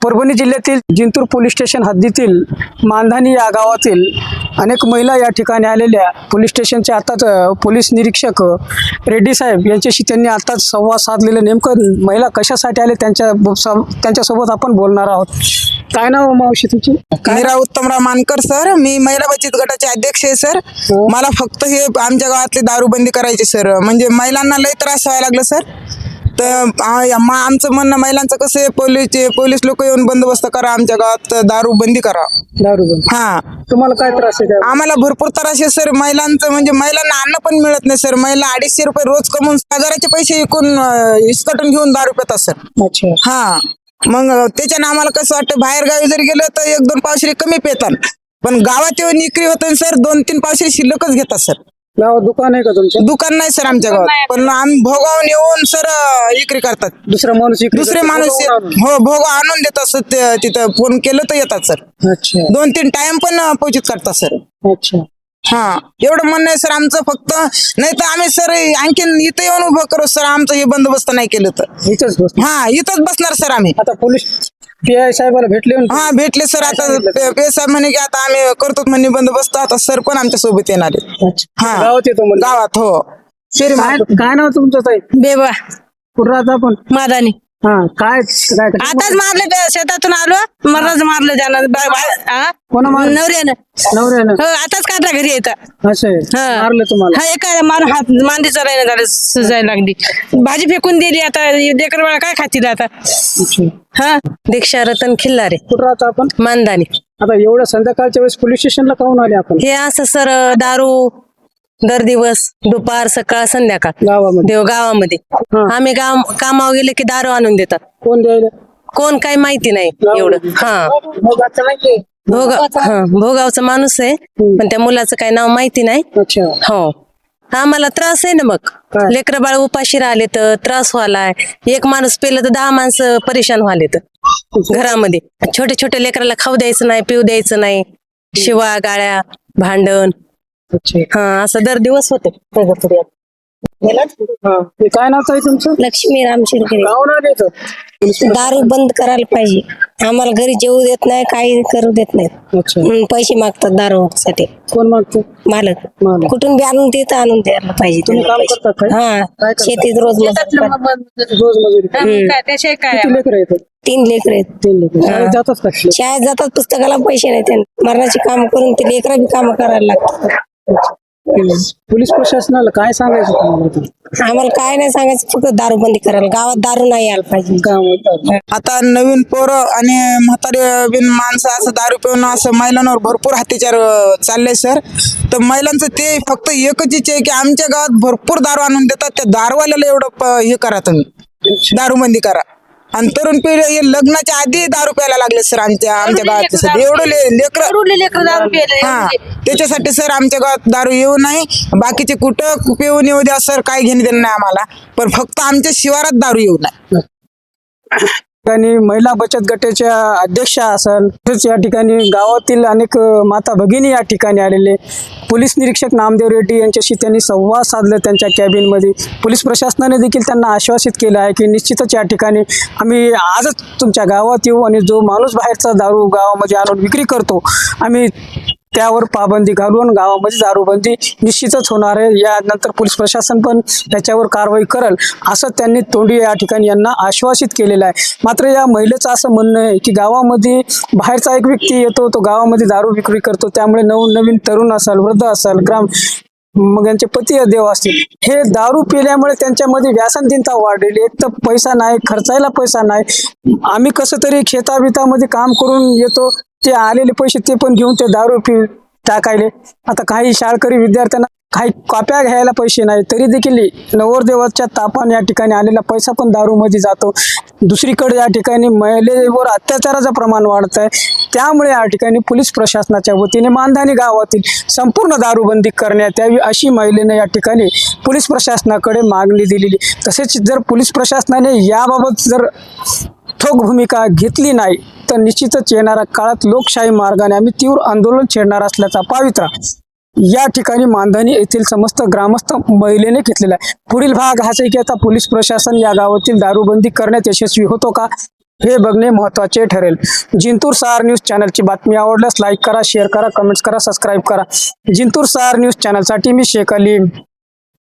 परभणी जिल्ह्यातील Jintur police station हद्दीतील मानधानी या गावातील अनेक महिला या ठिकाणी आलेल्या पोलीस स्टेशनचे आताच पोलीस निरीक्षक रेड्डी साहेब यांच्याशी त्यांनी आताच संवाद साधलेलं. नेमकं महिला कशासाठी आले त्यांच्यासोबत आपण बोलणार आहोत. काय नाव मावशी तुमची? मीरा उत्तमराव मानकर सर. मी महिला बचत गटाचे अध्यक्ष आहे सर. मला फक्त हे आमच्या गावातली दारूबंदी करायची सर. म्हणजे महिलांना लय त्रास व्हायला लागला सर. तर आमचं म्हणणं महिलांचं कसं आहे, पोलीस लोक येऊन बंदोबस्त करा, आमच्या गावात दारूबंदी करा. दारूबंदी. हा, तुम्हाला काय त्रास आहे? आम्हाला भरपूर त्रास आहे सर. महिलांचं म्हणजे महिलांना अन्न पण मिळत नाही सर. महिला 250 रुपये रोज कमवून हजाराचे पैसे इसकटून घेऊन दारू पितात सर. अच्छा. हा, मग त्याच्यानं आम्हाला कसं वाटतं, बाहेर गावी जरी गेलं तर 1-2 पावशेरी कमी पेतात, पण गावात येऊन विक्री होतं सर 2-3 पावशेरी शिल्लकच घेतात सर. गावात दुकान आहे का तुमचं? दुकान नाही सर आमच्या गावात, पण आम्ही भोगावून येऊन सर विक्री करतात. दुसरे माणूस हो, भोग आणून देतात सर. तिथं फोन केलं तर येतात सर. अच्छा. 2-3 टाइम पण पोहोचित करतात सर. अच्छा. हा, एवढं म्हणणं आहे सर आमचं. फक्त नाही तर आम्ही सर आणखीन इथं येऊन उभं करू सर. आमचं हे बंदोबस्त नाही केलं तर इथंच बस. हा, इथंच बसणार सर आम्ही. आता पोलीस PI साहेबाला भेटले? हा, भेटले सर. आता साहेब म्हणे की आता आम्ही करतो म्हणे बंदोबस्त. आता सर पण आमच्या सोबत येणार आहे. हा, गावात येतो म्हणजे? गावात. हो. काय नाव तुमचं ताई? बेबा कुठं राहता आपण? मादानी. हा, काय आताच मारलं शेतातून आलो, मरणाच मारलं त्यानं कोणा मारलं? नवऱ्यानं. हो, आताच काढला घरी येतं. असं आहे? हा. मारलं तुम्हाला? हा, एका मारून हात मांदीचा राहिला झालं, सुजायला लागली. भाजी फेकून दिली. आता लेकर बाळा काय खातील आता? हा, दीक्षा रतन खिल्लारे. कुठं राहता आपण? मानदानी. आता एवढ्या संध्याकाळच्या वेळेस पोलीस स्टेशनला काहून आले आपण? हे असं सर, दारू दर दिवस दुपार सकाळ संध्याकाळ गावामध्ये? गावामध्ये हा. आम्ही कामावर गेले की दारू आणून देतात. कोण द्यायला? कोण काही माहिती नाही एवढं. हा, भोगावचा माणूस आहे, पण त्या मुलाचं काही नाव माहिती नाही. अच्छा. हो, आम्हाला त्रास आहे ना. मग लेकर बाळ उपाशी राहिले तर त्रास व्हायलाय. एक माणूस पेलं तर 10 माणसं परेशान व्हाले तर घरामध्ये. छोटे छोटे लेकराला खाऊ द्यायचं नाही, पिऊ द्यायचं नाही. शिवा गाळ्या, भांडण. हा, असं दर दिवस होते. काय नाव आहे तुमचं? लक्ष्मी राम शिरके. काहून आले इथं? दारू बंद करायला पाहिजे. आम्हाला घरी जेवू देत नाही, काही करू देत नाही. अच्छा. पैसे मागतात दारूसाठी. कोण मागतो? मालक. मालक. कुठून बी आणून देत आणून द्यायला पाहिजे. तुम्ही काम पैसे. करता काय? हा, काय करता? शेतीत रोज रोज मजुरी. किती लेकर आहेत? 3 लेकर आहेत. 3 लेकर. शाळेत जातात का? शाळेत जातात, पुस्तकाला पैसे नाही. त्यांना मरणाची काम करून ते लेकरा बी काम करायला लागतात. पोलीस प्रशासनाला काय सांगायचं तुम्हाला? आम्हाला काय नाही सांगायचं, फक्त दारूबंदी करायला. गावात दारू नाही यायला पाहिजे. आता नवीन पोरं आणि म्हातारे बिन माणसं असं दारू पिऊन असं महिलांवर भरपूर अत्याचार चालले सर. तर महिलांचं ते फक्त एकच इच्छा आहे की आमच्या गावात भरपूर दारू आणून देतात. त्या दारूवाल्याला एवढं हे करा तुम्ही, दारूबंदी करा. आणि तरुण पिढी हे लग्नाच्या आधी दारू प्यायला लागले सर आमच्या गावात सर. एवढं लेकर दारू प्यायला. हा, त्याच्यासाठी सर आमच्या गावात दारू येऊ नाही. बाकीचे कुठं पिऊन येऊ द्या सर, काही घेणे देणं नाही आम्हाला, पण फक्त आमच्या शिवारात दारू येऊ नाही. ठिकाणी महिला बचत गटाच्या अध्यक्षा असेल, तसेच या ठिकाणी गावातील अनेक माता भगिनी या ठिकाणी आलेले. पोलीस निरीक्षक नामदेव रेड्डी यांच्याशी त्यांनी संवाद साधला त्यांच्या कॅबिनमध्ये. पोलीस प्रशासनाने देखील त्यांना आश्वासित केलं आहे की निश्चितच या ठिकाणी आम्ही आजच तुमच्या गावात येऊ आणि जो माणूस बाहेरचा दारू गावामध्ये आणून विक्री करतो, आम्ही त्यावर पाबंदी घालून गावामध्ये दारूबंदी निश्चितच होणार आहे. यानंतर पोलीस प्रशासन पण त्याच्यावर कारवाई करेल असं त्यांनी तोंडी या ठिकाणी यांना आश्वासित केलेलं आहे. मात्र या महिलेचं असं म्हणणं आहे की गावामध्ये बाहेरचा एक व्यक्ती येतो, तो गावामध्ये दारू विक्री करतो, त्यामुळे नवीन तरुण असेल, वृद्ध असेल, मग यांचे पती देव असतील, हे दारू पिल्यामुळे त्यांच्यामध्ये व्यसनहीनता वाढलेली. एक तर पैसा नाही, खर्चायला पैसा नाही. आम्ही कसं तरी शेताबितामध्ये काम करून येतो, ते आलेले पैसे ते पण घेऊन ते दारू टाकायले. आता काही शाळकरी विद्यार्थ्यांना काही कॉप्या घ्यायला पैसे नाही, तरी देखील नवरदेवाच्या तापाने या ठिकाणी आलेला पैसा पण दारूमध्ये जातो. दुसरीकडे या ठिकाणी महिलेवर अत्याचाराचं प्रमाण वाढत आहे. त्यामुळे या ठिकाणी पोलीस प्रशासनाच्या वतीने मानधानी गावातील संपूर्ण दारूबंदी करण्यात यावी अशी महिलेने या ठिकाणी पोलीस प्रशासनाकडे मागणी दिलेली. तसेच जर पोलीस प्रशासनाने याबाबत जर ठोक भूमिका घेतली नाही तर निश्चितच येणाऱ्या काळात लोकशाही मार्गाने आम्ही तीव्र आंदोलन छेडणार असल्याचा पवित्रा या ठिकाणी मानधनी येथील समस्त ग्रामस्थ महिलेने घेतलेला आहे. पुढील भाग हाच आहे की आता पोलीस प्रशासन या गावातील दारूबंदी करण्यात यशस्वी होतो का, हे बघणे महत्त्वाचे ठरेल. जिंतूर सहार न्यूज चॅनलची बातमी आवडल्यास लाईक करा, शेअर करा, कमेंट्स करा, सबस्क्राईब करा. जिंतूर सहार न्यूज चॅनलसाठी मी शेख अली.